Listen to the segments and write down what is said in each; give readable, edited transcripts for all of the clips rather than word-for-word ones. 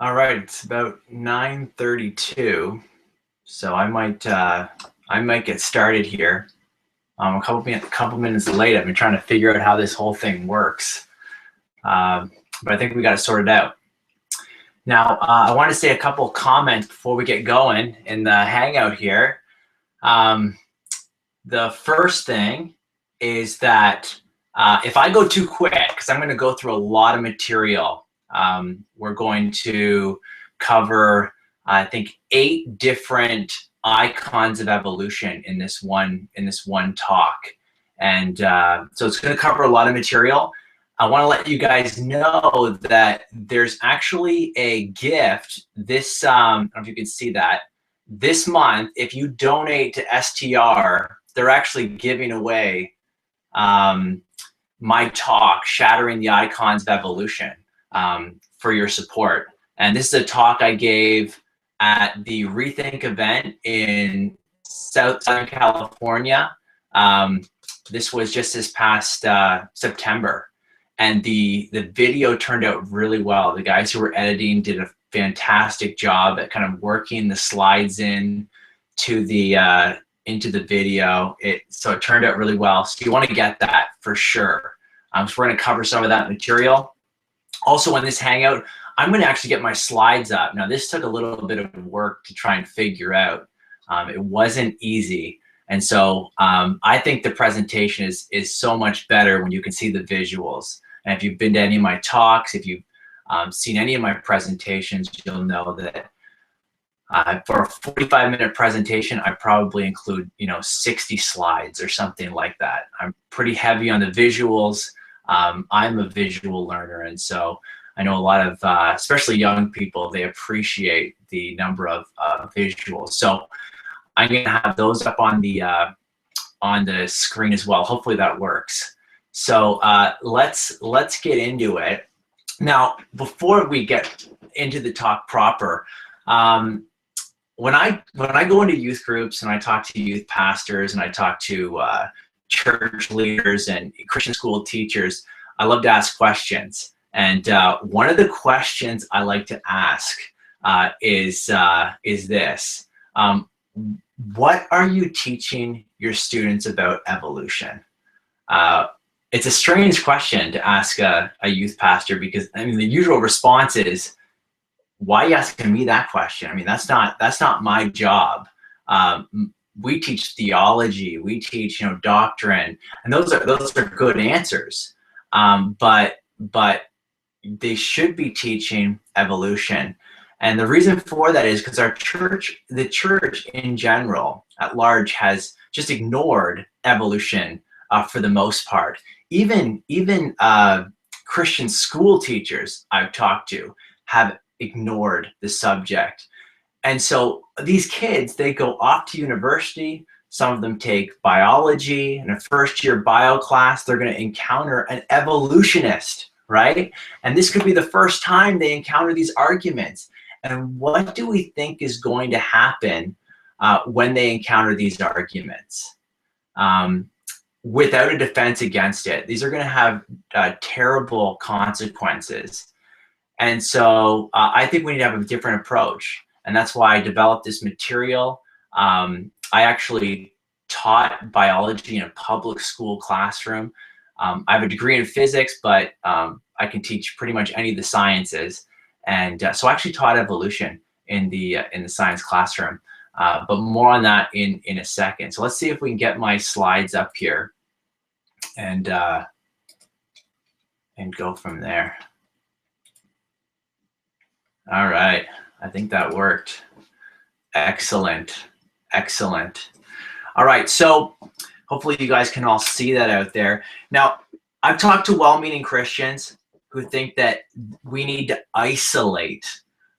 All right, it's about 9:32, so I might get started here. A couple minutes late. I've been trying to figure out how this whole thing works, but I think we got to sort it out. Now, I want to say a couple comments before we get going in the Hangout here. Um, the first thing is that if I go too quick, because I'm going to go through a lot of material, we're going to cover, I think, 8 different icons of evolution in this one talk, and so it's going to cover a lot of material. I want to let you guys know that there's actually a gift this I don't know if you can see that this month. If you donate to STR, they're actually giving away my talk, Shattering the Icons of Evolution, for your support. And this is a talk I gave at the Rethink event in Southern California. This was just this past September. And the video turned out really well. The guys who were editing did a fantastic job at kind of working the slides in to the into the video. So it turned out really well. So you want to get that for sure. So we're going to cover some of that material. Also, in this Hangout, I'm going to actually get my slides up. Now, this took a little bit of work to try and figure out. It wasn't easy. And so I think the presentation is so much better when you can see the visuals. And if you've been to any of my talks, if you've seen any of my presentations, you'll know that for a 45-minute presentation, I probably include 60 slides or something like that. I'm pretty heavy on the visuals. I'm a visual learner, and so I know a lot of, especially young people, they appreciate the number of visuals. So I'm going to have those up on the screen as well. Hopefully that works. So let's get into it. Now, before we get into the talk proper, when I go into youth groups and I talk to youth pastors and I talk to church leaders and Christian school teachers, I love to ask questions. And one of the questions I like to ask is this: what are you teaching your students about evolution? It's a strange question to ask a youth pastor, because I mean the usual response is, why are you asking me that question? I mean, that's not my job. We teach theology, we teach doctrine, and those are good answers. But they should be teaching evolution. And the reason for that is because the church in general at large has just ignored evolution for the most part. Even Christian school teachers I've talked to have ignored the subject. And so these kids, they go off to university. Some of them take biology. In a first-year bio class, they're going to encounter an evolutionist, right? And this could be the first time they encounter these arguments. And what do we think is going to happen when they encounter these arguments? Without a defense against it, these are going to have terrible consequences. And so I think we need to have a different approach. And that's why I developed this material. I actually taught biology in a public school classroom. I have a degree in physics, but I can teach pretty much any of the sciences. And so I actually taught evolution in the science classroom. But more on that in a second. So let's see if we can get my slides up here and go from there. All right, I think that worked. Excellent, excellent. All right, so hopefully you guys can all see that out there. Now, I've talked to well-meaning Christians who think that we need to isolate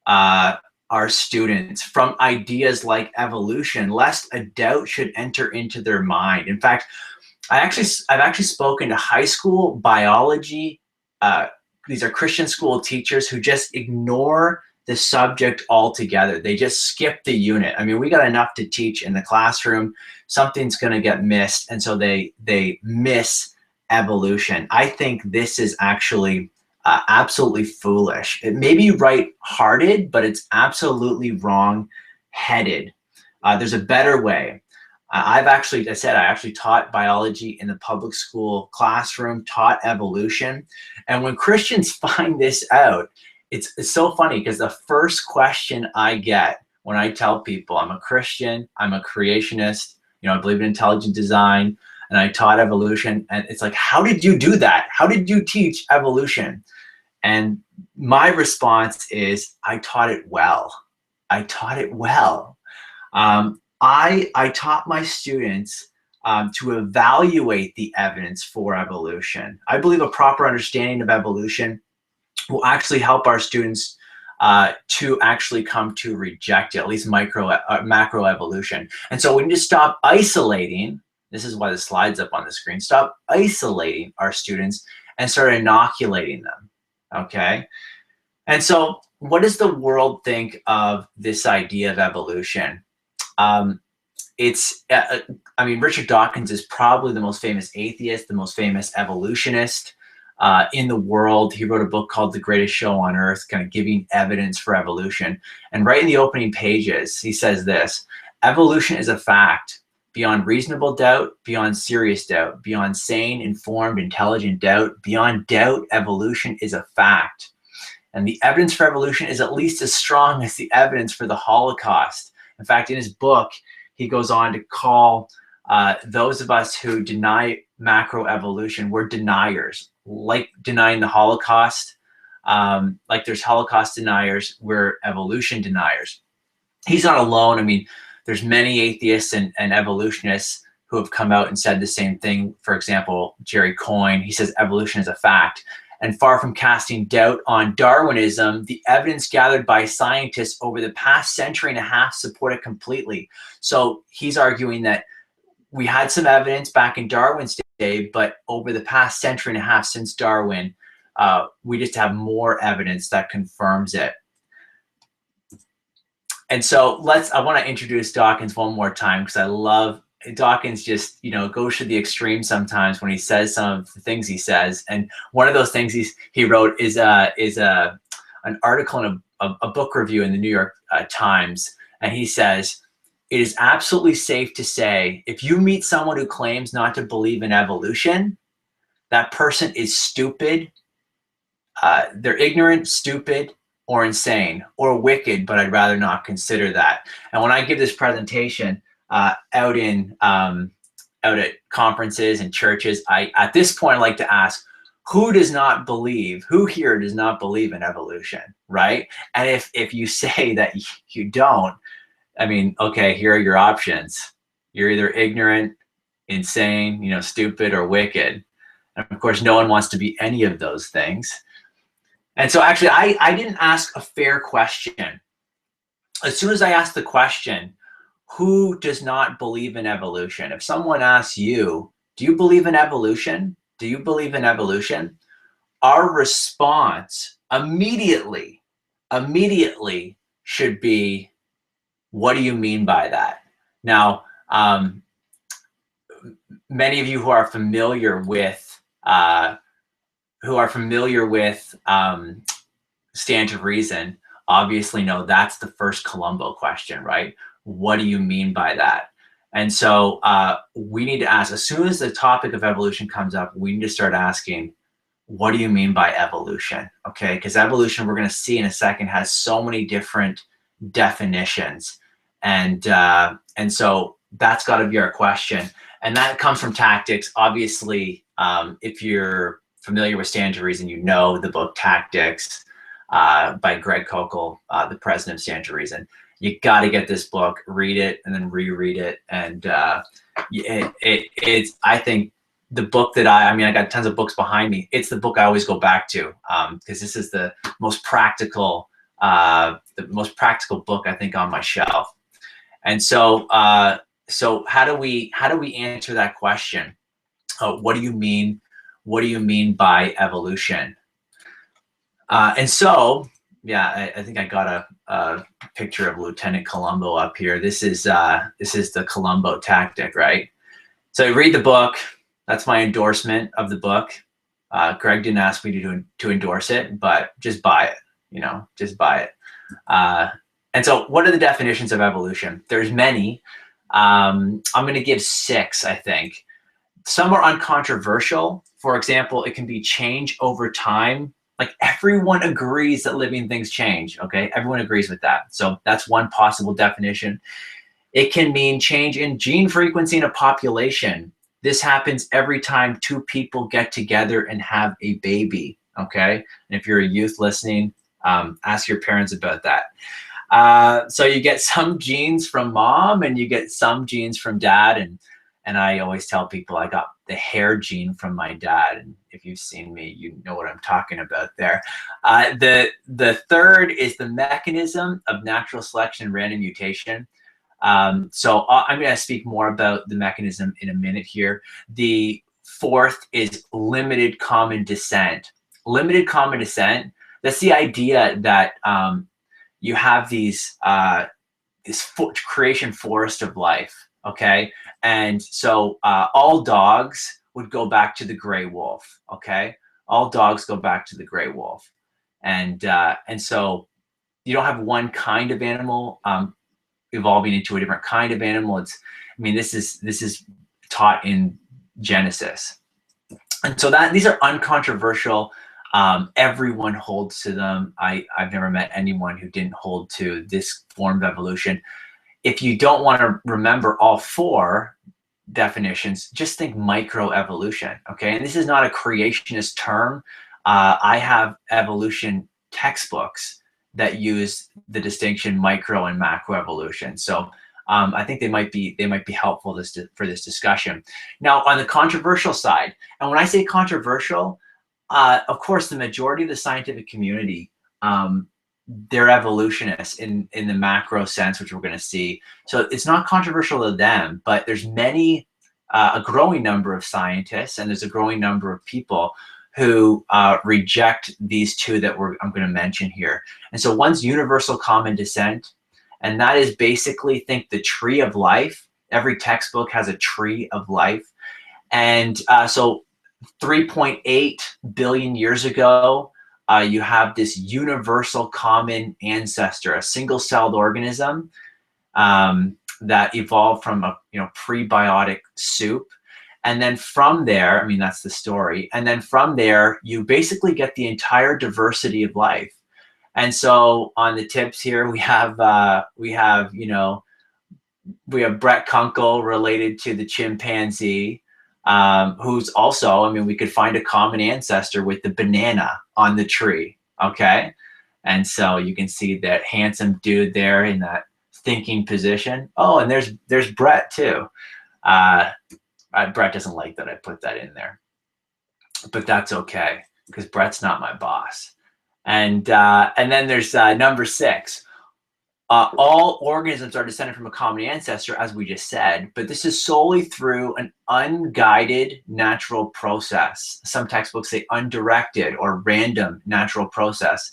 our students from ideas like evolution, lest a doubt should enter into their mind. In fact, I've actually spoken to high school biology. These are Christian school teachers who just ignore the subject altogether. They just skip the unit. I mean, we got enough to teach in the classroom. Something's going to get missed, and so they miss evolution. I think this is actually absolutely foolish. It may be right-hearted, but it's absolutely wrong-headed. There's a better way. I actually taught biology in the public school classroom, taught evolution. And when Christians find this out, it's so funny, because the first question I get when I tell people I'm a Christian, I'm a creationist, I believe in intelligent design, and I taught evolution, and it's like, how did you do that? How did you teach evolution? And my response is, I taught it well. I taught it well. I taught my students to evaluate the evidence for evolution. I believe a proper understanding of evolution will actually help our students to actually come to reject it, at least macroevolution. And so we need to stop isolating. This is why the slide's up on the screen. Stop isolating our students and start inoculating them, okay? And so what does the world think of this idea of evolution? Richard Dawkins is probably the most famous atheist, the most famous evolutionist in the world. He wrote a book called The Greatest Show on Earth, kind of giving evidence for evolution. And right in the opening pages, he says this: evolution is a fact beyond reasonable doubt, beyond serious doubt, beyond sane, informed, intelligent doubt, beyond doubt, evolution is a fact. And the evidence for evolution is at least as strong as the evidence for the Holocaust. In fact, in his book, he goes on to call those of us who deny macroevolution, we're deniers, like denying the Holocaust. Like there's Holocaust deniers, we're evolution deniers. He's not alone. I mean, there's many atheists and evolutionists who have come out and said the same thing. For example, Jerry Coyne, he says evolution is a fact. And far from casting doubt on Darwinism, the evidence gathered by scientists over the past century and a half support it completely. So he's arguing that we had some evidence back in Darwin's day, but over the past century and a half since Darwin, we just have more evidence that confirms it. And so I want to introduce Dawkins one more time, because I love Dawkins. Just goes to the extreme sometimes when he says some of the things he says. And one of those things he wrote is an article in a book review in the New York Times, and he says, "It is absolutely safe to say, if you meet someone who claims not to believe in evolution, that person is stupid. They're ignorant, stupid, or insane, or wicked, but I'd rather not consider that." And when I give this presentation out at conferences and churches, at this point I like to ask, who here does not believe in evolution, right? And if you say that you don't, I mean, okay, here are your options. You're either ignorant, insane, stupid, or wicked. And of course, no one wants to be any of those things. And so actually, I didn't ask a fair question. As soon as I asked the question, who does not believe in evolution? If someone asks you, do you believe in evolution? Do you believe in evolution? Our response immediately should be, what do you mean by that? Now, many of you who are familiar with Stand to Reason obviously know that's the first Columbo question, right? What do you mean by that? And so we need to ask, as soon as the topic of evolution comes up, we need to start asking, what do you mean by evolution? Okay, because evolution, we're going to see in a second, has so many different definitions. And so that's got to be our question. And that comes from Tactics. Obviously, if you're familiar with Stand to Reason, you know the book Tactics by Greg Koukl, the president of Stand to Reason. You got to get this book, read it, and then reread it. And it's, I think, the book that I got tons of books behind me. It's the book I always go back to, because this is the most practical book, I think, on my shelf. And so, so how do we answer that question? What do you mean? What do you mean by evolution? And so, yeah, I think I got a picture of Lieutenant Columbo up here. This is the Columbo tactic, right? So you read the book. That's my endorsement of the book. Greg didn't ask me to endorse it, but just buy it, just buy it. And so what are the definitions of evolution? There's many. I'm going to give 6, I think. Some are uncontroversial. For example, it can be change over time. Like everyone agrees that living things change, okay? Everyone agrees with that. So that's one possible definition. It can mean change in gene frequency in a population. This happens every time 2 people get together and have a baby, okay? And if you're a youth listening, ask your parents about that. So you get some genes from mom and you get some genes from dad. And I always tell people I got the hair gene from my dad. And if you've seen me, you know what I'm talking about there. The third is the mechanism of natural selection and random mutation. So I'm going to speak more about the mechanism in a minute here. The fourth is limited common descent. Limited common descent, that's the idea that you have this creation forest of life, okay? And so all dogs would go back to the gray wolf, okay? All dogs go back to the gray wolf. And so you don't have one kind of animal evolving into a different kind of animal. This is taught in Genesis. And so these are uncontroversial. Everyone holds to them. I've never met anyone who didn't hold to this form of evolution. If you don't want to remember all 4 definitions, just think microevolution, okay? And this is not a creationist term. I have evolution textbooks that use the distinction micro and macroevolution. So I think they might be helpful for this discussion. Now, on the controversial side, and when I say controversial, of course, the majority of the scientific community, they're evolutionists in the macro sense, which we're going to see. So it's not controversial to them, but there's a growing number of scientists, and there's a growing number of people who reject these 2 that I'm going to mention here. And so one's universal common descent, and that is basically, think the tree of life. Every textbook has a tree of life. And so 3.8 billion years ago, you have this universal common ancestor, a single-celled organism that evolved from a prebiotic soup. And then from there, that's the story. And then from there, you basically get the entire diversity of life. And so on the tips here, we have Brett Kunkle related to the chimpanzee, who's also, we could find a common ancestor with the banana on the tree, okay? And so you can see that handsome dude there in that thinking position. Oh, and there's Brett too. Brett doesn't like that I put that in there, but that's okay because Brett's not my boss. And then there's number 6. All organisms are descended from a common ancestor, as we just said, but this is solely through an unguided natural process. Some textbooks say undirected or random natural process.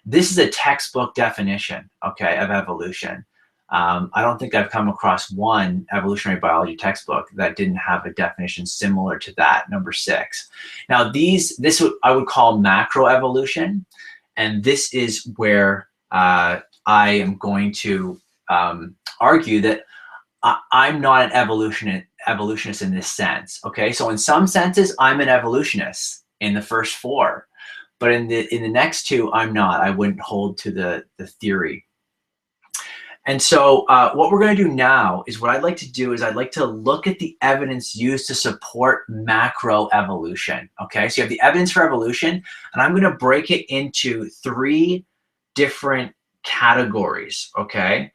This is a textbook definition, okay, of evolution. I don't think I've come across one evolutionary biology textbook that didn't have a definition similar to that, number 6. Now, I would call macroevolution, and this is where I am going to argue that I'm not an evolutionist in this sense. Okay, so in some senses, I'm an evolutionist in the first 4, but in the next 2, I'm not. I wouldn't hold to the theory. And so what we're going to do now is what I'd like to do is I'd like to look at the evidence used to support macroevolution. Okay, so you have the evidence for evolution, and I'm going to break it into 3 different categories. Okay,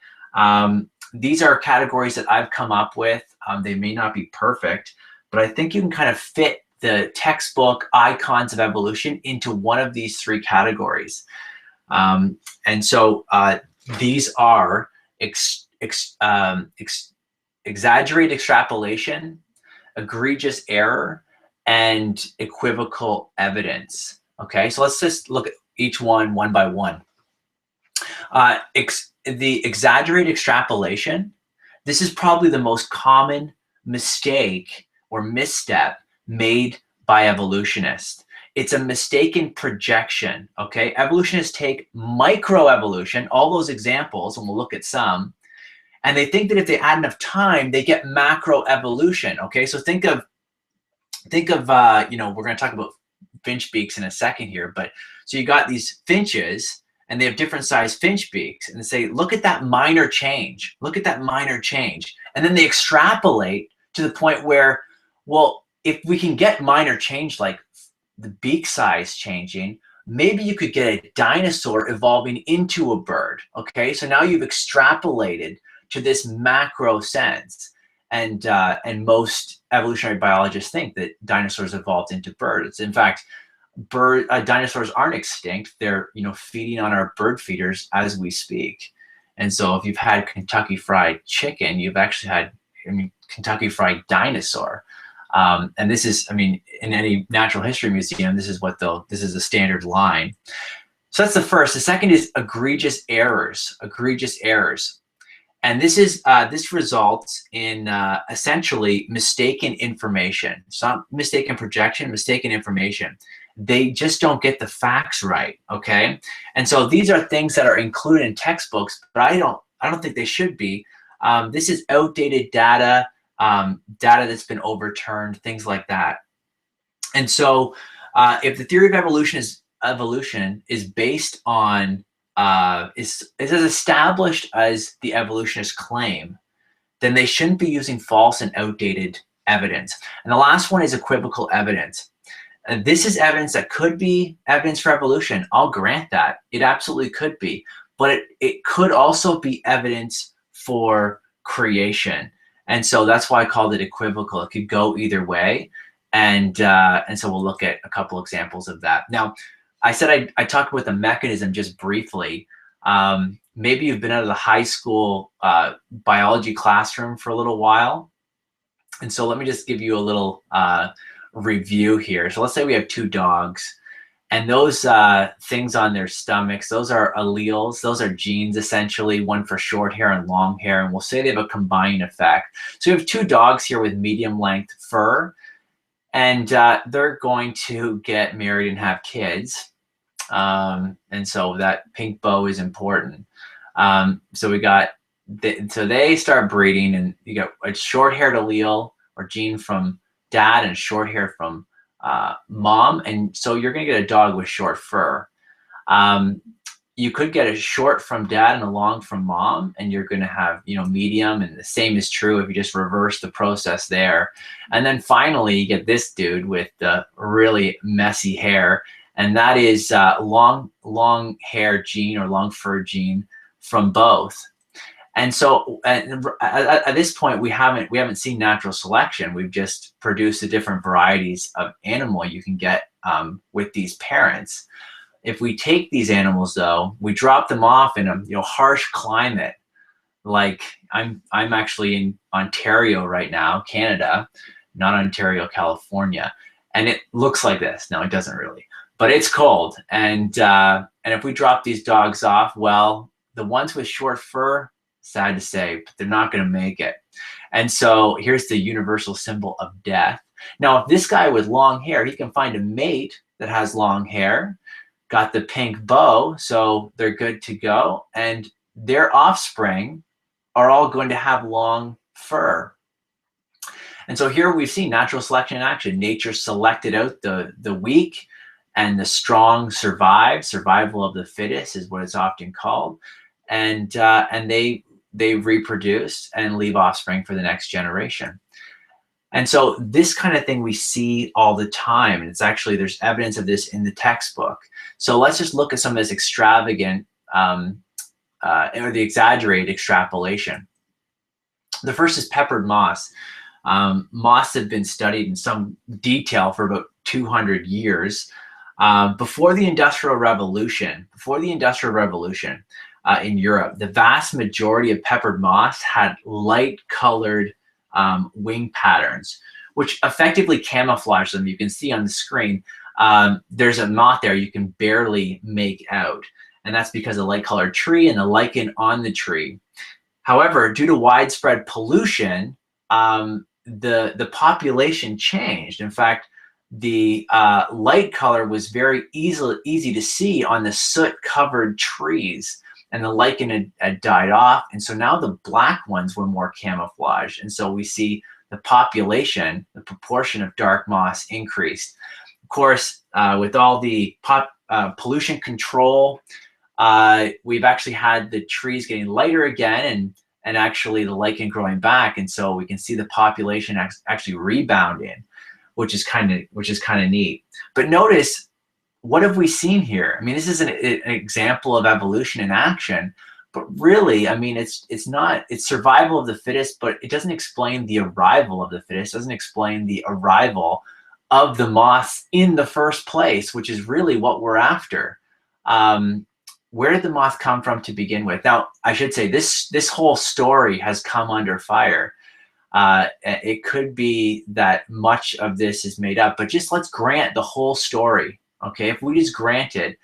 these are categories that I've come up with. They may not be perfect, but I think you can kind of fit the textbook icons of evolution into one of these 3 categories. And so these are exaggerated extrapolation, egregious error, and equivocal evidence. Okay, so let's just look at each one by one. The exaggerated extrapolation, this is probably the most common mistake or misstep made by evolutionists. It's a mistaken projection, okay? Evolutionists take microevolution, all those examples, and we'll look at some, and they think that if they add enough time, they get macroevolution, okay? So think of you know, we're going to talk about finch beaks in a second here, but so you got these finches, and they have different size finch beaks, and they say, look at that minor change, look at that minor change, and then they extrapolate to the point where, well, if we can get minor change like the beak size changing, maybe you could get a dinosaur evolving into a bird, okay? So now you've extrapolated to this macro sense. And most evolutionary biologists think that dinosaurs evolved into birds. In fact, dinosaurs aren't extinct. They're, you know, feeding on our bird feeders as we speak. And so if you've had Kentucky Fried Chicken, you've actually had, I mean, Kentucky Fried Dinosaur. And this is, I mean, in any natural history museum, this is a standard line. So that's the first. The second is egregious errors, egregious errors. And this is this results in essentially mistaken information. It's not mistaken projection, mistaken information. They just don't get the facts right, okay? And so these are things that are included in textbooks, but I don't think they should be. This is outdated data, data that's been overturned, things like that. And so if the theory of evolution is based on is as established as the evolutionists claim, then they shouldn't be using false and outdated evidence. And the last one is equivocal evidence. And this is evidence that could be evidence for evolution. I'll grant that. It absolutely could be. But it could also be evidence for creation. And so that's why I called it equivocal. It could go either way. And so we'll look at a couple examples of that. Now, I said I talked about the mechanism just briefly. Maybe you've been out of the high school biology classroom for a little while. And so let me just give you a little review here. So let's say we have two dogs, and those things on their stomachs, those are alleles, those are genes essentially, one for short hair and long hair, and we'll say they have a combining effect. So we have two dogs here with medium length fur, and they're going to get married and have kids. And so that pink bow is important. So we got, so they start breeding, and you got a short-haired allele or gene from dad and short hair from mom. And so you're going to get a dog with short fur. You could get a short from dad and a long from mom, and you're going to have, you know, medium, and the same is true if you just reverse the process there. And then finally you get this dude with the really messy hair, and that is long hair gene or long fur gene from both. And so at this point, we haven't seen natural selection. We've just produced the different varieties of animal you can get with these parents. If we take these animals, though, we drop them off in a harsh climate, like I'm actually in Ontario right now, Canada, not Ontario, California, and it looks like this. No, it doesn't really, but it's cold. And if we drop these dogs off, well, the ones with short fur, sad to say, but they're not going to make it. And so here's the universal symbol of death. Now, if this guy with long hair, he can find a mate that has long hair, got the pink bow, so they're good to go, and their offspring are all going to have long fur. And so here we've seen natural selection in action. Nature selected out the weak, and the strong survived. Survival of the fittest is what it's often called. And they reproduce and leave offspring for the next generation. And so this kind of thing we see all the time, and it's actually, there's evidence of this in the textbook. So let's just look at some of this extravagant or the exaggerated extrapolation. The first is peppered moss. Moss have been studied in some detail for about 200 years. Before the Industrial Revolution, in Europe, the vast majority of peppered moss had light-colored wing patterns, which effectively camouflage them. You can see on the screen, there's a moth there you can barely make out, and that's because of light-colored tree and the lichen on the tree. However, due to widespread pollution, the population changed. In fact, the light color was very easy to see on the soot-covered trees, and the lichen had died off, and so now the black ones were more camouflaged, and so we see the population, the proportion of dark moss increased. Of course, with all the pollution control, we've actually had the trees getting lighter again, and actually the lichen growing back, and so we can see the population actually rebounding, which is kind of neat. But notice, what have we seen here? I mean, this is an example of evolution in action, but really, I mean, it's survival of the fittest, but it doesn't explain the arrival of the fittest. It doesn't explain the arrival of the moths in the first place, which is really what we're after. Where did the moth come from to begin with? Now, I should say this whole story has come under fire. It could be that much of this is made up, but just let's grant the whole story. Okay, if we just grant it,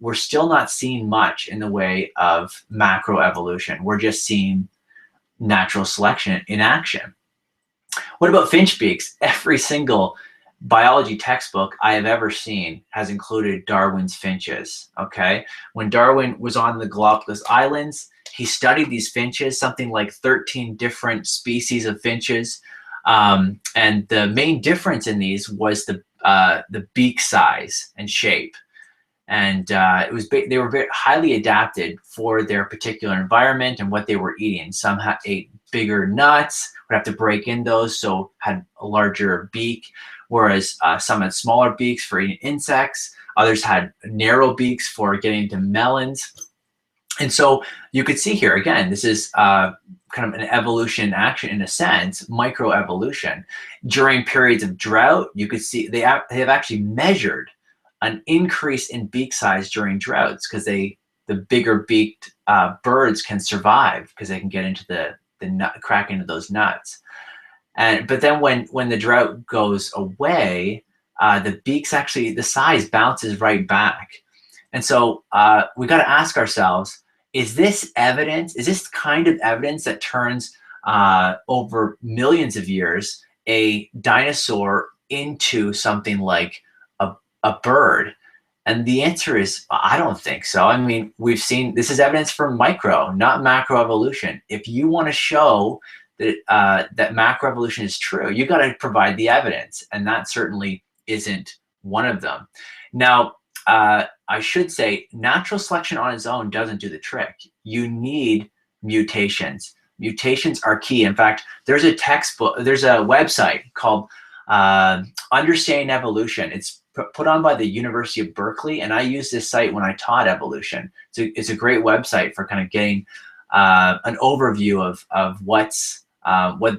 we're still not seeing much in the way of macroevolution. We're just seeing natural selection in action. What about finch beaks? Every single biology textbook I have ever seen has included Darwin's finches. Okay, when Darwin was on the Galapagos Islands, he studied these finches, something like 13 different species of finches, and the main difference in these was the beak size and shape. And they were very highly adapted for their particular environment and what they were eating. Some ate bigger nuts, would have to break in those, so had a larger beak, whereas some had smaller beaks for eating insects. Others had narrow beaks for getting into melons. And so you could see here, again, this is kind of an evolution in action in a sense, microevolution. During periods of drought, you could see they have actually measured an increase in beak size during droughts, because the bigger beaked birds can survive because they can get into the nut, crack into those nuts. But then when the drought goes away, the beaks actually, the size bounces right back. And so we got to ask ourselves, is this evidence, is this kind of evidence that turns over millions of years a dinosaur into something like a bird? And the answer is, I don't think so. I mean, we've seen, this is evidence for micro, not macroevolution. If you want to show that that macroevolution is true, you got to provide the evidence, and that certainly isn't one of them. Now, I should say, natural selection on its own doesn't do the trick. You need mutations. Mutations are key. In fact, there's a textbook, there's a website called Understanding Evolution. It's put on by the University of Berkeley, and I use this site when I taught evolution. So it's a great website for kind of getting an overview of what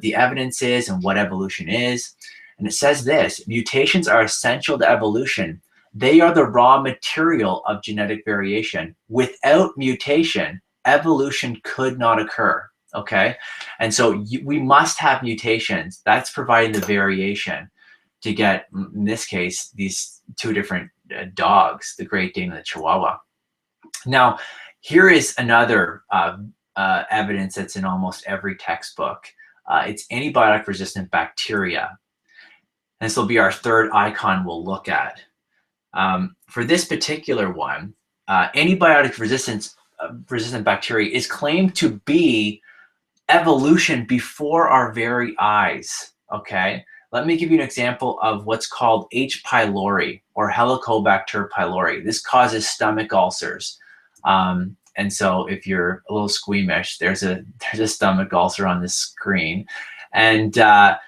the evidence is and what evolution is. And it says this: mutations are essential to evolution. They are the raw material of genetic variation. Without mutation, evolution could not occur. Okay, and so we must have mutations. That's providing the variation to get, in this case, these two different dogs, the Great Dane and the Chihuahua. Now, here is another evidence that's in almost every textbook. It's antibiotic-resistant bacteria. And this will be our third icon we'll look at. For this particular one, antibiotic-resistant bacteria is claimed to be evolution before our very eyes. Okay, let me give you an example of what's called H. pylori, or Helicobacter pylori. This causes stomach ulcers. And so if you're a little squeamish, there's a stomach ulcer on the screen. And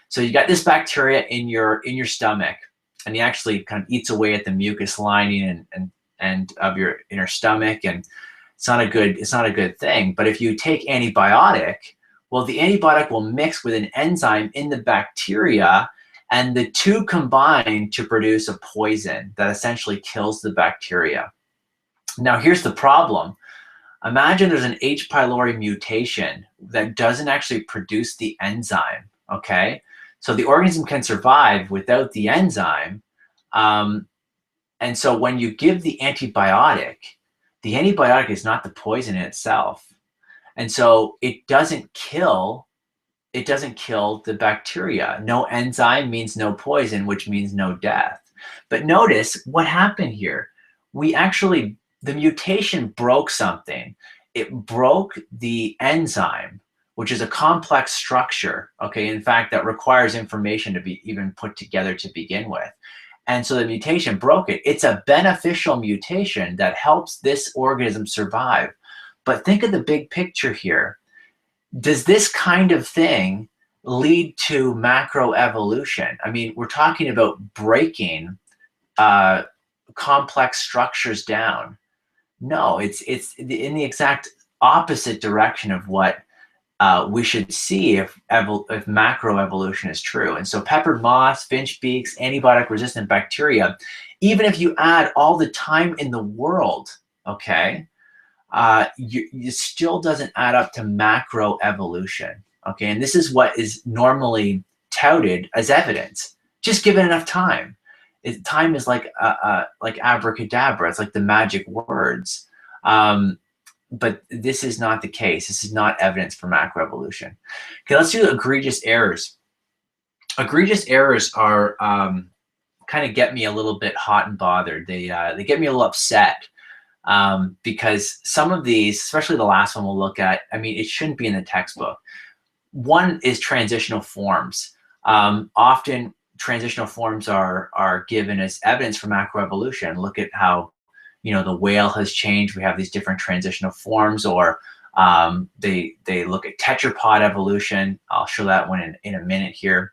so you got this bacteria in your stomach, and he actually kind of eats away at the mucus lining and of your inner stomach, and it's not a good thing. But if you take antibiotic, well, the antibiotic will mix with an enzyme in the bacteria, and the two combine to produce a poison that essentially kills the bacteria. Now, here's the problem. Imagine there's an H. pylori mutation that doesn't actually produce the enzyme, okay? So the organism can survive without the enzyme. And so when you give the antibiotic is not the poison in itself. And so it doesn't kill it doesn't kill the bacteria. No enzyme means no poison, which means no death. But notice what happened here. The mutation broke something. It broke the enzyme, which is a complex structure, okay, in fact, that requires information to be even put together to begin with. And so the mutation broke it. It's a beneficial mutation that helps this organism survive. But think of the big picture here. Does this kind of thing lead to macroevolution? I mean, we're talking about breaking complex structures down. No, it's in the exact opposite direction of what we should see if macroevolution is true. And so peppered moths, finch beaks, antibiotic-resistant bacteria, even if you add all the time in the world, okay, it still doesn't add up to macroevolution, okay? And this is what is normally touted as evidence. Just give it enough time. Time is like abracadabra. It's like the magic words. But this is not the case. This is not evidence for macroevolution. Okay, let's do egregious errors. Egregious errors are kind of get me a little bit hot and bothered. They get me a little upset because some of these, especially the last one we'll look at, I mean, it shouldn't be in the textbook. One is transitional forms. Often transitional forms are given as evidence for macroevolution. Look at how, you know, the whale has changed. We have these different transitional forms, or they look at tetrapod evolution. I'll show that one in a minute here.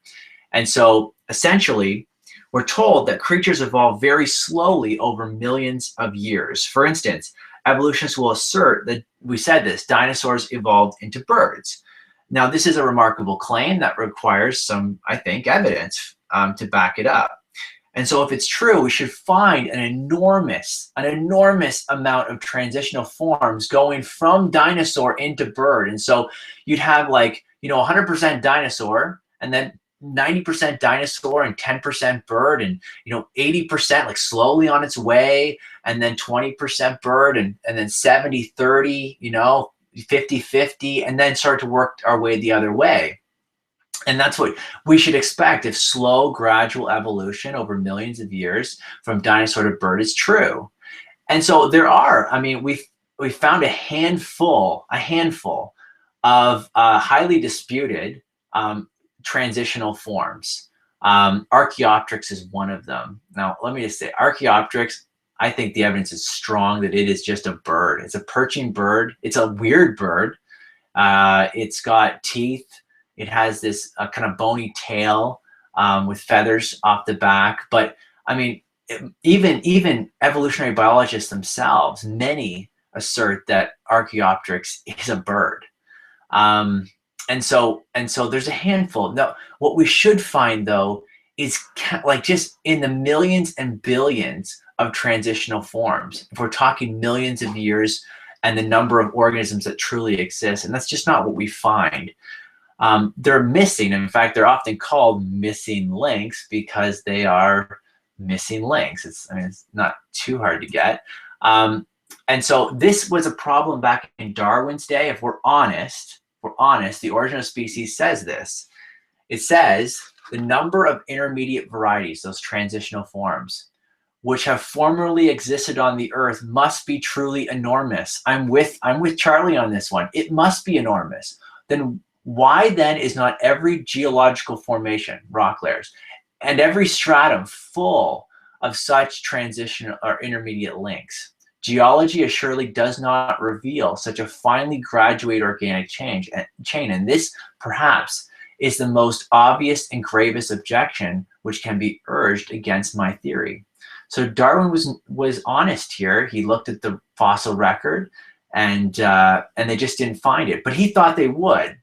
And so essentially, we're told that creatures evolve very slowly over millions of years. For instance, evolutionists will assert that, we said this, dinosaurs evolved into birds. Now, this is a remarkable claim that requires some, I think, evidence to back it up. And so if it's true, we should find an enormous amount of transitional forms going from dinosaur into bird. And so you'd have, like, you know, 100% dinosaur, and then 90% dinosaur and 10% bird, and, you know, 80% like slowly on its way, and then 20% bird, and then 70-30, you know, 50-50, and then start to work our way the other way. And that's what we should expect if slow, gradual evolution over millions of years from dinosaur to bird is true. And so there are, I mean, we found a handful of highly disputed transitional forms. Archaeopteryx is one of them. Now, let me just say, Archaeopteryx, I think the evidence is strong that it is just a bird. It's a perching bird. It's a weird bird. It's got teeth. It has this kind of bony tail with feathers off the back. But I mean, even evolutionary biologists themselves, many assert that Archaeopteryx is a bird. And so there's a handful. Now, what we should find, though, is like just in the millions and billions of transitional forms. If we're talking millions of years and the number of organisms that truly exist, and that's just not what we find. They're missing. In fact, they're often called missing links because they are missing links. I mean, it's not too hard to get. And so this was a problem back in Darwin's day. If we're honest, the Origin of Species says this. It says the number of intermediate varieties, those transitional forms, which have formerly existed on the earth must be truly enormous. I'm with Charlie on this one. It must be enormous. Then why then is not every geological formation, rock layers, and every stratum full of such transitional or intermediate links? Geology assuredly does not reveal such a finely graduated organic chain, and this perhaps is the most obvious and gravest objection which can be urged against my theory. So Darwin was honest here. He looked at the fossil record, and they just didn't find it, but he thought they would.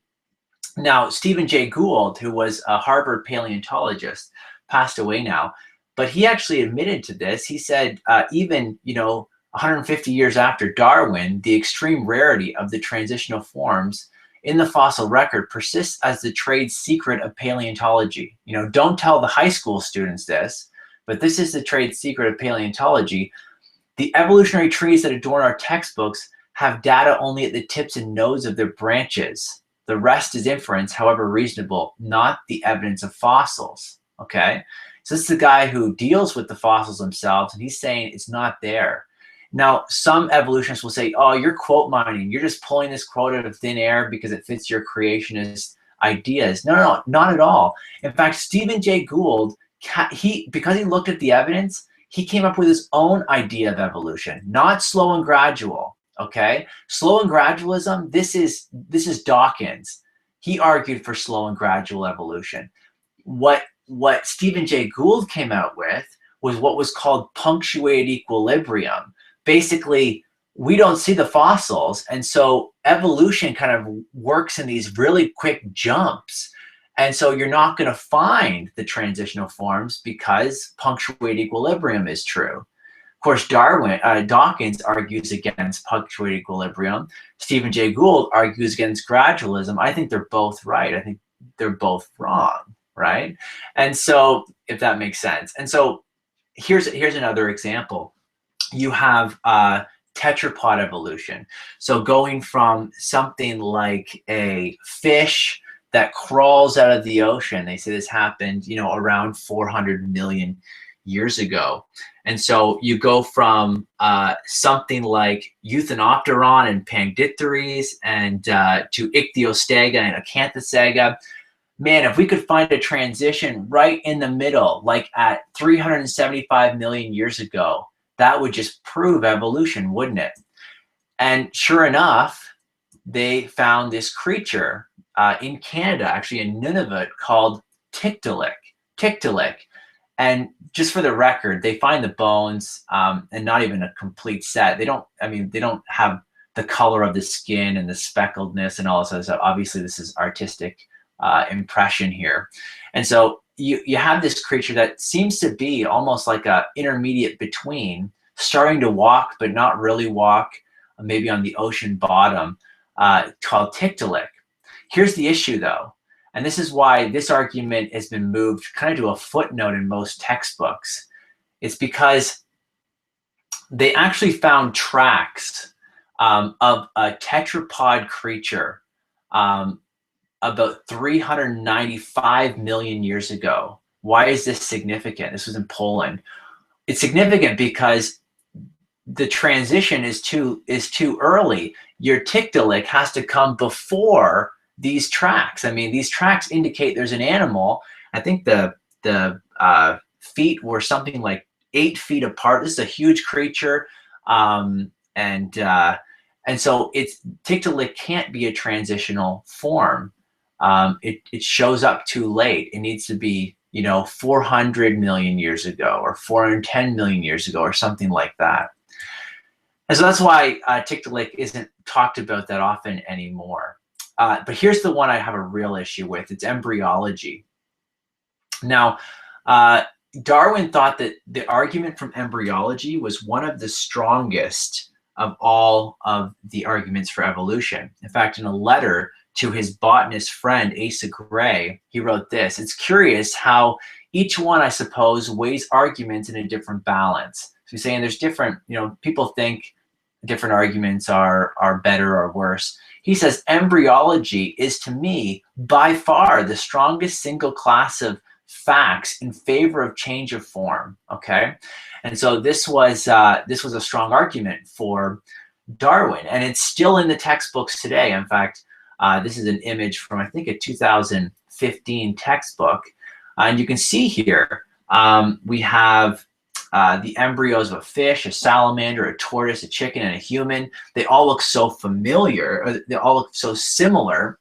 Now, Stephen Jay Gould, who was a Harvard paleontologist, passed away now, but he actually admitted to this. He said, even, you know, 150 years after Darwin, the extreme rarity of the transitional forms in the fossil record persists as the trade secret of paleontology. You know, don't tell the high school students this, but this is the trade secret of paleontology. The evolutionary trees that adorn our textbooks have data only at the tips and nodes of their branches. The rest is inference, however reasonable, not the evidence of fossils. Okay, so this is the guy who deals with the fossils themselves, and he's saying it's not there. Now, some evolutionists will say, oh, you're quote mining. You're just pulling this quote out of thin air because it fits your creationist ideas. No, no, not at all. In fact, Stephen Jay Gould, because he looked at the evidence, he came up with his own idea of evolution, not slow and gradual. Okay, slow and gradualism. This is Dawkins. He argued for slow and gradual evolution. What Stephen Jay Gould came out with was what was called punctuated equilibrium. Basically, we don't see the fossils, and so evolution kind of works in these really quick jumps. And so you're not going to find the transitional forms because punctuated equilibrium is true. Of course, Dawkins argues against punctuated equilibrium. Stephen Jay Gould argues against gradualism. I think they're both right. I think they're both wrong, right? And so, if that makes sense. And so, here's another example. You have tetrapod evolution. So going from something like a fish that crawls out of the ocean. They say this happened, around 400 million years ago. And so you go from something like Euthenopteron and Pangdipteres and to Ichthyostega and Acanthosaga. Man, if we could find a transition right in the middle, like at 375 million years ago, that would just prove evolution, wouldn't it? And sure enough, they found this creature in Canada, actually in Nunavut, called Tiktaalik. And just for the record, they find the bones and not even a complete set. They don't have the color of the skin and the speckledness and all this other stuff. Obviously, this is artistic impression here. And so you have this creature that seems to be almost like a intermediate between starting to walk, but not really walk, maybe on the ocean bottom, called Tiktaalik. Here's the issue, though, and this is why this argument has been moved kind of to a footnote in most textbooks. It's because they actually found tracks of a tetrapod creature about 395 million years ago. Why is this significant? This was in Poland. It's significant because the transition is too early. Your Tiktaalik has to come before these tracks. I mean, these tracks indicate there's an animal. I think the feet were something like 8 feet apart. This is a huge creature, and so Tiktaalik can't be a transitional form. It shows up too late. It needs to be 400 million years ago or 410 million years ago or something like that. And so that's why Tiktaalik isn't talked about that often anymore. But here's the one I have a real issue with. It's embryology. Now, Darwin thought that the argument from embryology was one of the strongest of all of the arguments for evolution. In fact, in a letter to his botanist friend, Asa Gray, he wrote this: "It's curious how each one, I suppose, weighs arguments in a different balance." So he's saying there's different, people think different arguments are better or worse. He says, embryology is to me by far the strongest single class of facts in favor of change of form. Okay, and so this was a strong argument for Darwin, and it's still in the textbooks today. In fact, this is an image from, I think, a 2015 textbook, and you can see here we have the embryos of a fish, a salamander, a tortoise, a chicken, and a human. They all look so familiar, or they all look so similar.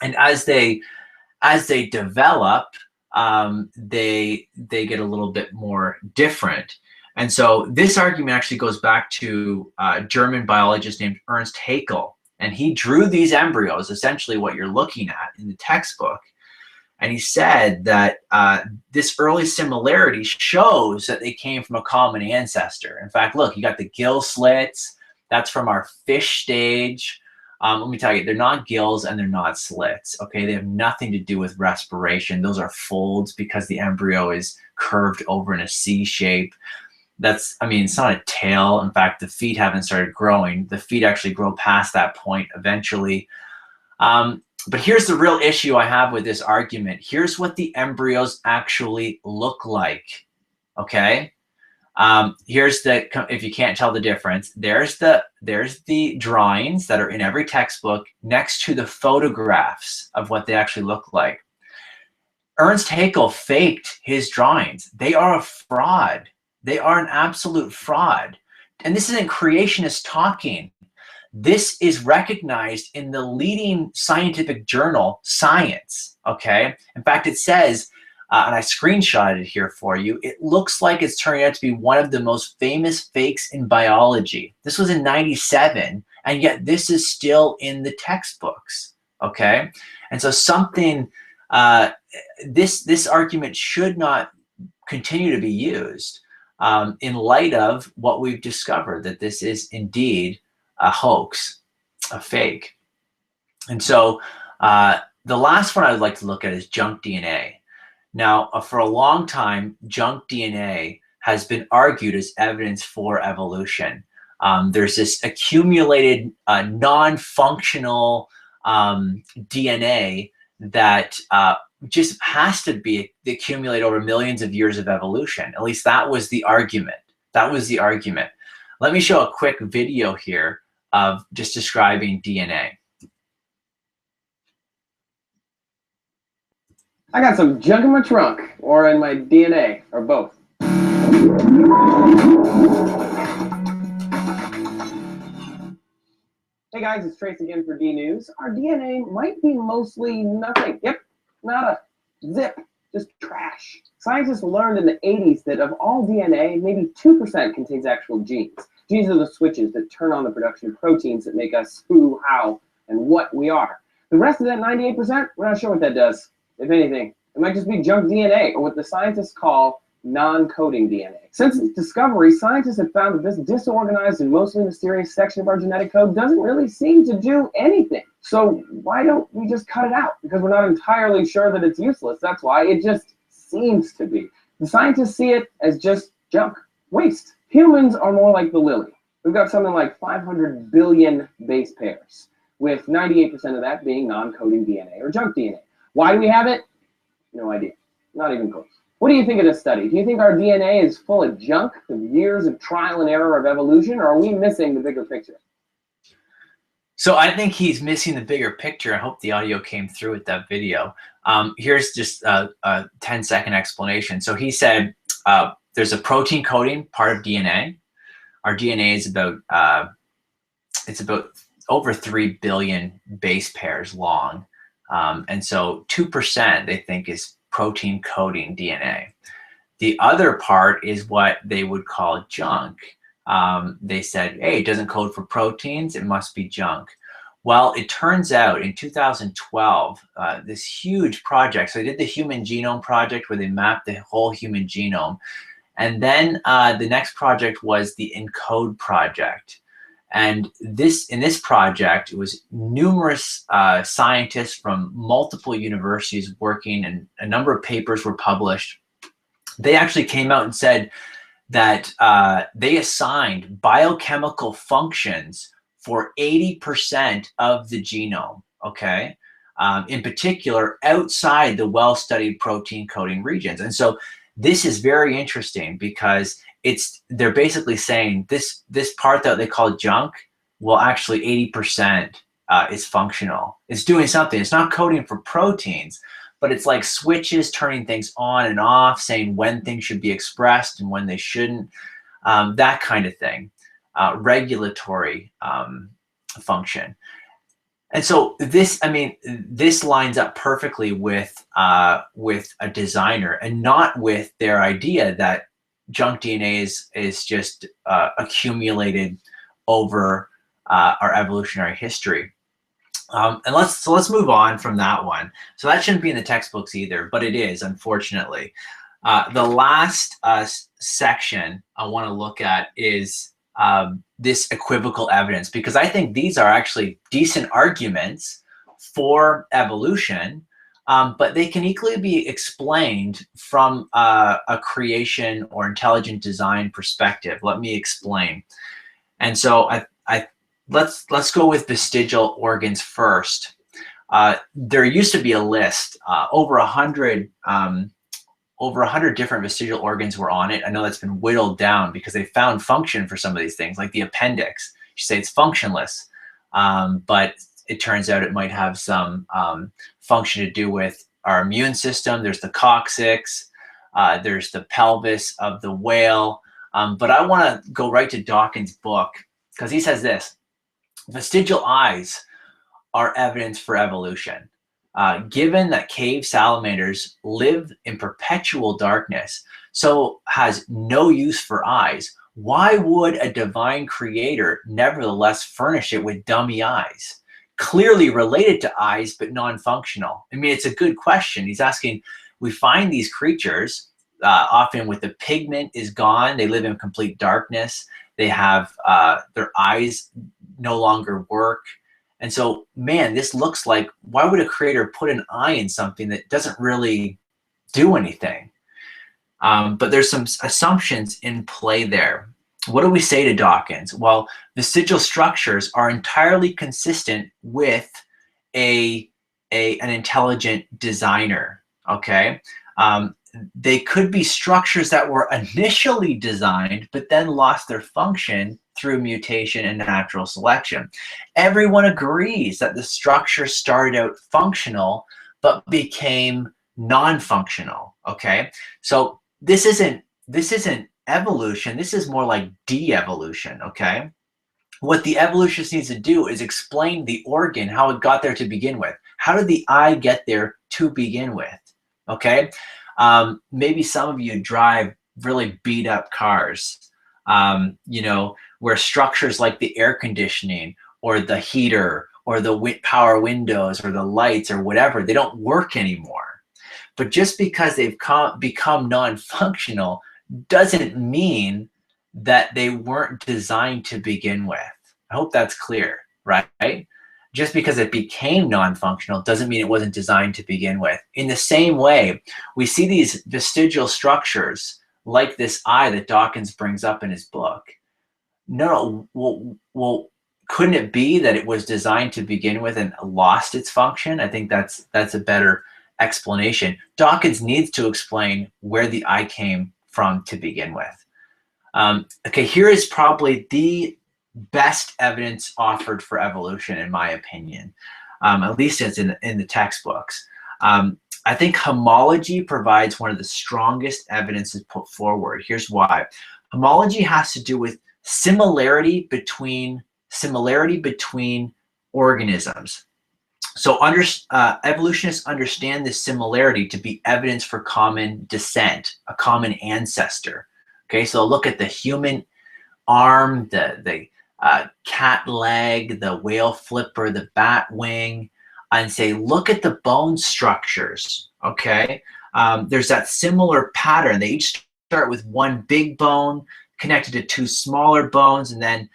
And as they develop, they get a little bit more different. And so this argument actually goes back to a German biologist named Ernst Haeckel. And he drew these embryos, essentially what you're looking at in the textbook. And he said that this early similarity shows that they came from a common ancestor. In fact, look, you got the gill slits. That's from our fish stage. Let me tell you, they're not gills and they're not slits. Okay, they have nothing to do with respiration. Those are folds because the embryo is curved over in a C shape. It's not a tail. In fact, the feet haven't started growing. The feet actually grow past that point eventually. But here's the real issue I have with this argument. Here's what the embryos actually look like, okay? Here's the, if you can't tell the difference, there's the drawings that are in every textbook next to the photographs of what they actually look like. Ernst Haeckel faked his drawings. They are a fraud. They are an absolute fraud. And this isn't creationist talking. This is recognized in the leading scientific journal, Science, okay? In fact, it says, and I screenshotted it here for you, it looks like it's turning out to be one of the most famous fakes in biology. This was in '97, and yet this is still in the textbooks, okay? And so something, this argument should not continue to be used in light of what we've discovered, that this is indeed a hoax, a fake. And so the last one I would like to look at is junk DNA. Now, for a long time, junk DNA has been argued as evidence for evolution. There's this accumulated non-functional DNA that just has to be accumulated over millions of years of evolution. At least that was the argument. That was the argument. Let me show a quick video here of just describing DNA. I got some junk in my trunk, or in my DNA, or both. Hey guys, it's Trace again for D News. Our DNA might be mostly nothing. Yep, nada, zip, just trash. Scientists learned in the 80s that of all DNA, maybe 2% contains actual genes. Genes are the switches that turn on the production of proteins that make us who, how, and what we are. The rest of that 98%, we're not sure what that does. If anything, it might just be junk DNA, or what the scientists call non-coding DNA. Since its discovery, scientists have found that this disorganized and mostly mysterious section of our genetic code doesn't really seem to do anything. So why don't we just cut it out? Because we're not entirely sure that it's useless. That's why it just seems to be. The scientists see it as just junk, waste. Humans are more like the lily. We've got something like 500 billion base pairs, with 98% of that being non-coding DNA or junk DNA. Why do we have it? No idea. Not even close. What do you think of this study? Do you think our DNA is full of junk, of years of trial and error of evolution, or are we missing the bigger picture? So I think he's missing the bigger picture. I hope the audio came through with that video. Here's just a 10-second explanation. So he said there's a protein coding part of DNA. Our DNA is about, it's about over 3 billion base pairs long. And so 2% they think is protein coding DNA. The other part is what they would call junk. They said, hey, it doesn't code for proteins, it must be junk. Well, it turns out in 2012, this huge project, so they did the Human Genome Project where they mapped the whole human genome. And then the next project was the ENCODE project. And in this project, it was numerous scientists from multiple universities working, and a number of papers were published. They actually came out and said that they assigned biochemical functions for 80% of the genome, okay? In particular, outside the well-studied protein coding regions. And so this is very interesting because they're basically saying this part that they call junk, well, actually 80% is functional. It's doing something. It's not coding for proteins, but it's like switches turning things on and off, saying when things should be expressed and when they shouldn't, that kind of thing, regulatory function. And so this, I mean, this lines up perfectly with a designer, and not with their idea that junk DNA is just accumulated over our evolutionary history. And let's move on from that one. So that shouldn't be in the textbooks either, but it is, unfortunately. The last section I want to look at is this equivocal evidence, because I think these are actually decent arguments for evolution, but they can equally be explained from a creation or intelligent design perspective. Let me explain. And so let's go with vestigial organs first. there used to be a list, over 100 different vestigial organs were on it. I know that's been whittled down because they found function for some of these things, like the appendix. You say it's functionless, but it turns out it might have some function to do with our immune system. There's the coccyx, there's the pelvis of the whale. But I want to go right to Dawkins' book, because he says this: vestigial eyes are evidence for evolution. Given that cave salamanders live in perpetual darkness, so has no use for eyes, why would a divine creator nevertheless furnish it with dummy eyes? Clearly related to eyes, but non-functional. I mean, it's a good question. He's asking, we find these creatures often with the pigment is gone. They live in complete darkness. They have their eyes no longer work. And so, man, this looks like, why would a creator put an eye in something that doesn't really do anything? But there's some assumptions in play there. What do we say to Dawkins? Well, vestigial structures are entirely consistent with an intelligent designer, okay? They could be structures that were initially designed, but then lost their function through mutation and natural selection. Everyone agrees that the structure started out functional, but became non-functional, okay? So this isn't evolution. This is more like de-evolution, okay? What the evolutionist needs to do is explain the organ, how it got there to begin with. How did the eye get there to begin with, okay? Maybe some of you drive really beat up cars, you know, where structures like the air conditioning or the heater or the power windows or the lights or whatever, they don't work anymore. But just because they've become non-functional doesn't mean that they weren't designed to begin with. I hope that's clear, right? Just because it became non-functional doesn't mean it wasn't designed to begin with. In the same way, we see these vestigial structures like this eye that Dawkins brings up in his book. No, well, couldn't it be that it was designed to begin with and lost its function? I think that's a better explanation. Dawkins needs to explain where the eye came from to begin with. Okay, here is probably the best evidence offered for evolution, in my opinion. At least it's in the textbooks. I think homology provides one of the strongest evidences put forward. Here's why. Homology has to do with similarity between organisms. So evolutionists understand this similarity to be evidence for common descent, a common ancestor. Okay, so look at the human arm, the cat leg, the whale flipper, the bat wing, and say, look at the bone structures, okay? There's that similar pattern. They each start with one big bone connected to two smaller bones, and then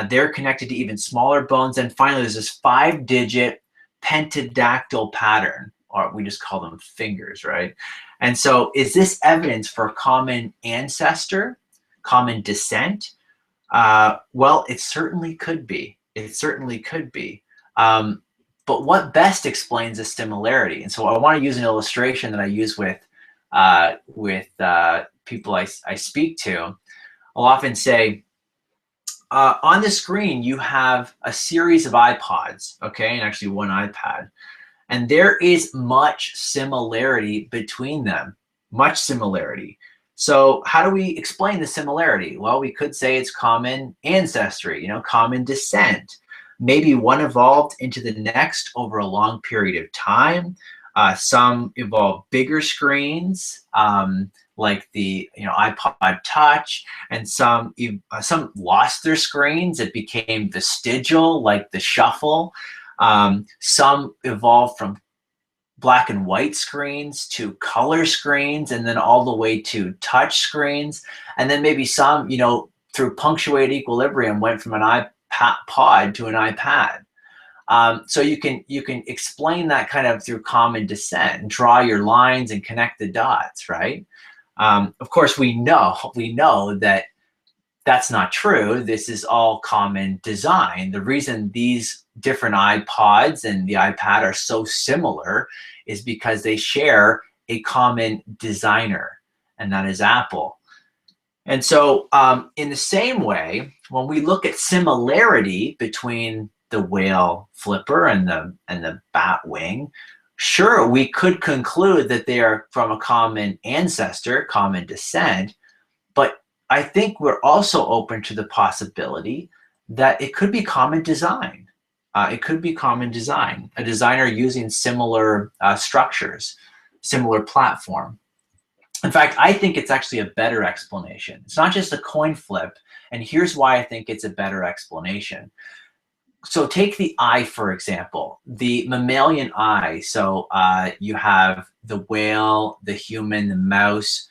they're connected to even smaller bones. And finally, there's this 5-digit pentadactyl pattern, or we just call them fingers, right? And so is this evidence for a common ancestor, common descent? Well, it certainly could be. It certainly could be. But what best explains the similarity? And so I want to use an illustration that I use with people I speak to. I'll often say, on the screen, you have a series of iPods, okay, and actually one iPad. And there is much similarity between them, much similarity. So how do we explain the similarity? Well, we could say it's common ancestry, you know, common descent. Maybe one evolved into the next over a long period of time. Some evolved bigger screens, like the iPod Touch, and some lost their screens. It became vestigial, like the Shuffle. Some evolved from black and white screens to color screens, and then all the way to touch screens. And then maybe some, through punctuated equilibrium, went from an iPod to an iPad. So you can explain that kind of through common descent and draw your lines and connect the dots, right? Of course, we know that that's not true. This is all common design. The reason these different iPods and the iPad are so similar is because they share a common designer, and that is Apple. And so in the same way, when we look at similarity between the whale flipper and the bat wing, sure, we could conclude that they are from a common ancestor, common descent, but I think we're also open to the possibility that it could be common design. It could be common design, a designer using similar structures, similar platform. In fact, I think it's actually a better explanation. It's not just a coin flip, and here's why I think it's a better explanation. So take the eye, for example, the mammalian eye. So you have the whale, the human, the mouse.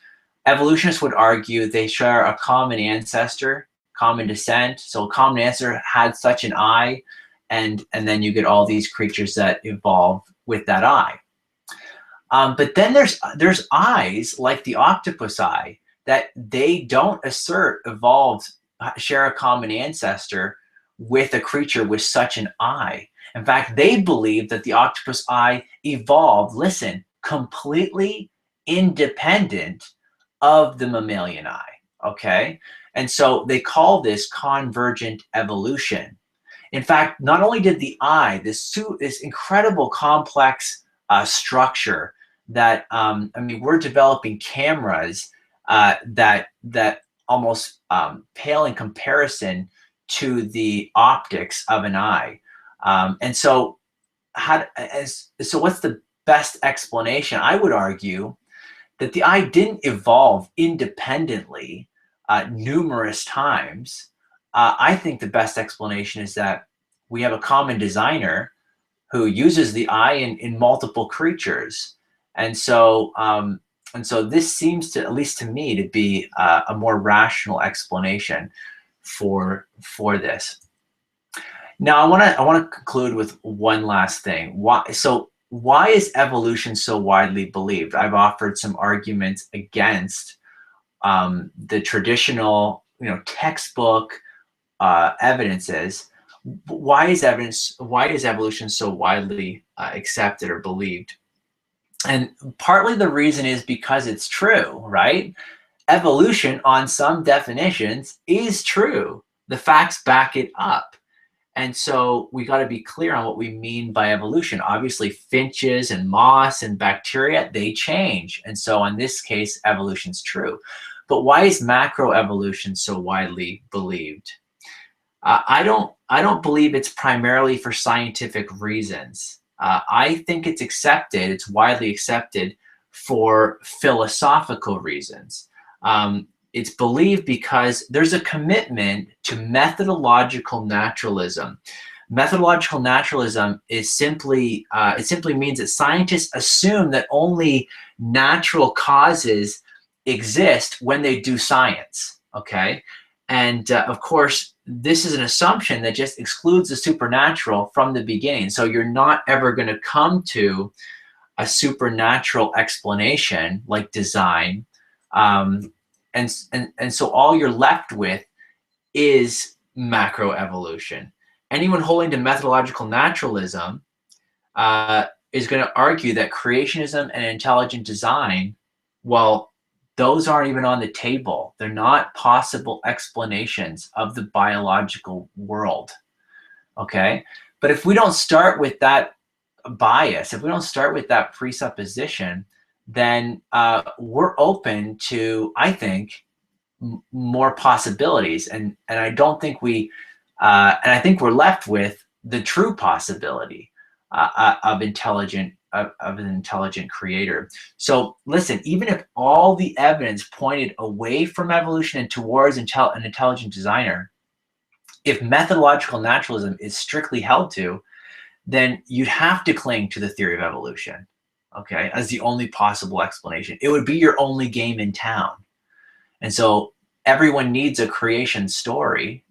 Evolutionists would argue they share a common ancestor, common descent. So a common ancestor had such an eye, and then you get all these creatures that evolve with that eye. But then there's eyes like the octopus eye that they don't assert evolved, share a common ancestor with a creature with such an eye. In fact, they believe that the octopus eye evolved, listen, completely independent of the mammalian eye, okay? And so they call this convergent evolution. In fact, not only did the eye, this incredible complex structure that, I mean, we're developing cameras that almost pale in comparison to the optics of an eye. And so so what's the best explanation? I would argue that the eye didn't evolve independently numerous times. I think the best explanation is that we have a common designer who uses the eye in multiple creatures. And so this seems to, at least to me, to be a more rational explanation for this. Now, I want to conclude with one last thing. Why is evolution so widely believed? I've offered some arguments against the traditional, textbook evidences. Why is evolution so widely accepted or believed? And partly the reason is because it's true, right? Evolution, on some definitions, is true. The facts back it up. And so we got to be clear on what we mean by evolution. Obviously, finches and moths and bacteria, they change. And so in this case, evolution's true. But why is macroevolution so widely believed? I don't believe it's primarily for scientific reasons. I think it's widely accepted for philosophical reasons. It's believed because there's a commitment to methodological naturalism. Methodological naturalism is simply means that scientists assume that only natural causes exist when they do science. Okay, and of course, this is an assumption that just excludes the supernatural from the beginning. So you're not ever going to come to a supernatural explanation like design. And so all you're left with is macroevolution. Anyone holding to methodological naturalism is going to argue that creationism and intelligent design, well, those aren't even on the table. They're not possible explanations of the biological world, okay? But if we don't start with that bias, if we don't start with that presupposition, then we're open to, I think, more possibilities, and I don't think and I think we're left with the true possibility of an intelligent creator. So listen, even if all the evidence pointed away from evolution and towards an intelligent designer, if methodological naturalism is strictly held to, then you'd have to cling to the theory of evolution, okay, as the only possible explanation. It would be your only game in town. And so everyone needs a creation story,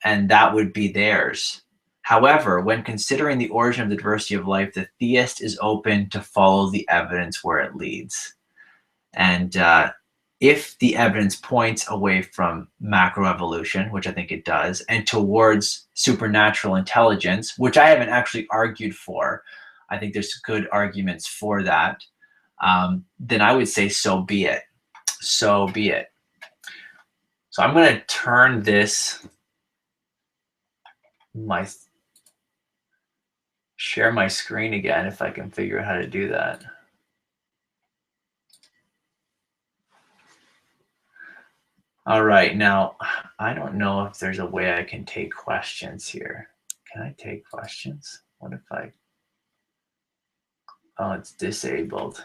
and that would be theirs. However, when considering the origin of the diversity of life, the theist is open to follow the evidence where it leads. And if the evidence points away from macroevolution, which I think it does, and towards supernatural intelligence, which I haven't actually argued for, I think there's good arguments for that, then I would say so be it. So be it. So I'm going to turn this, share my screen again if I can figure out how to do that. All right, now I don't know if there's a way I can take questions here. Can I take questions? What if I, oh, it's disabled.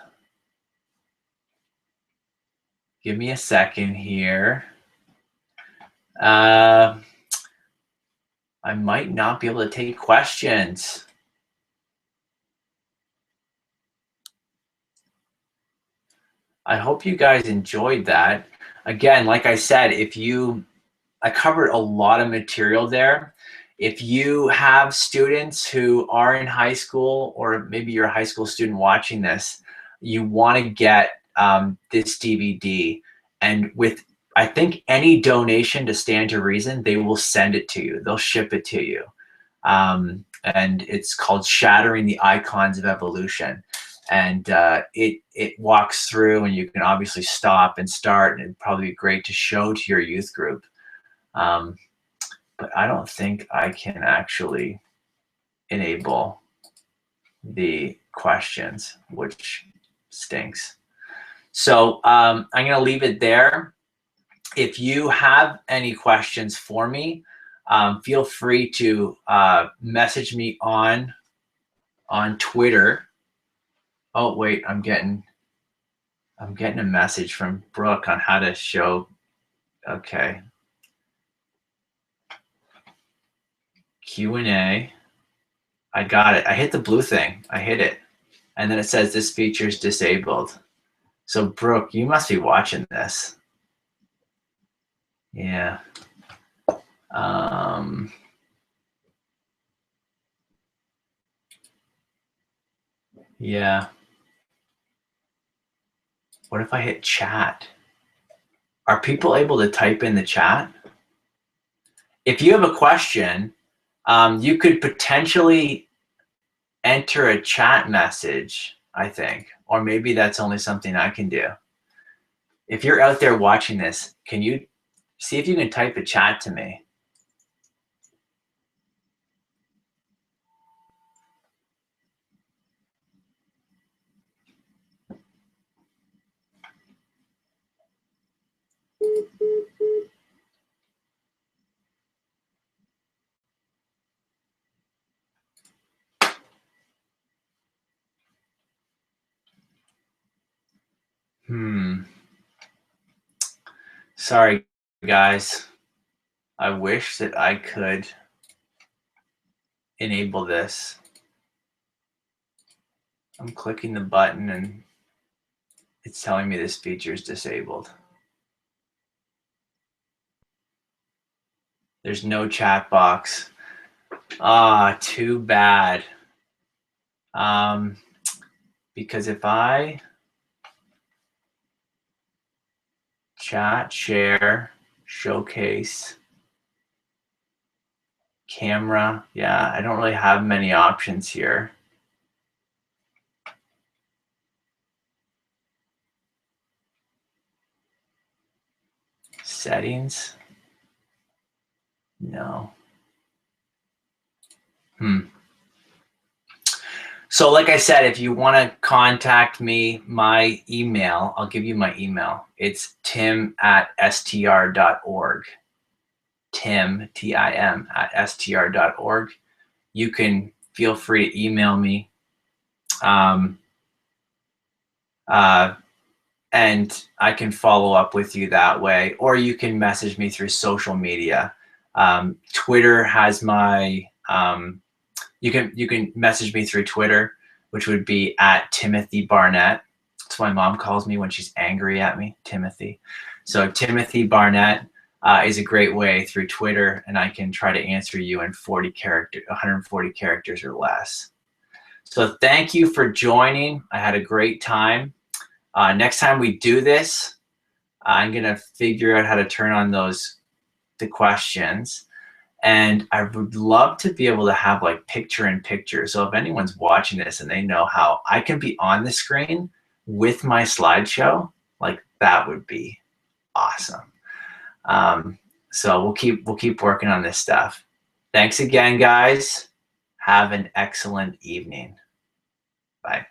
Give me a second here. I might not be able to take questions. I hope you guys enjoyed that. Again, like I said, I covered a lot of material there. If you have students who are in high school, or maybe you're a high school student watching this, you want to get this DVD. And with, I think, any donation to Stand to Reason, they will send it to you. They'll ship it to you. And it's called Shattering the Icons of Evolution. And it walks through, and you can obviously stop and start, and it'd probably be great to show to your youth group. But I don't think I can actually enable the questions, which stinks. So I'm going to leave it there. If you have any questions for me, feel free to message me on Twitter. Oh, wait, I'm getting a message from Brooke on how to show. Okay. Q&A. I got it. I hit the blue thing. I hit it. And then it says this feature is disabled. So Brooke, you must be watching this. Yeah. Yeah. What if I hit chat? Are people able to type in the chat? If you have a question, you could potentially enter a chat message, I think, or maybe that's only something I can do. If you're out there watching this, can you see if you can type a chat to me? Sorry, guys. I wish that I could enable this. I'm clicking the button and it's telling me this feature is disabled. There's no chat box. Ah, too bad. Because if I chat, share, showcase, camera, yeah, I don't really have many options here. Settings, no. So like I said, if you want to contact me, my email, I'll give you my email. It's tim@str.org. Tim, T-I-M, @str.org. You can feel free to email me. And I can follow up with you that way, or you can message me through social media. Twitter has my, you can message me through Twitter, which would be @TimothyBarnett. That's what my mom calls me when she's angry at me, Timothy. So Timothy Barnett is a great way through Twitter, and I can try to answer you in 140 characters or less. So thank you for joining. I had a great time. Next time we do this, I'm gonna figure out how to turn on the questions. And I would love to be able to have like picture in picture. So if anyone's watching this and they know how I can be on the screen with my slideshow, like that would be awesome. So we'll keep working on this stuff. Thanks again, guys. Have an excellent evening. Bye.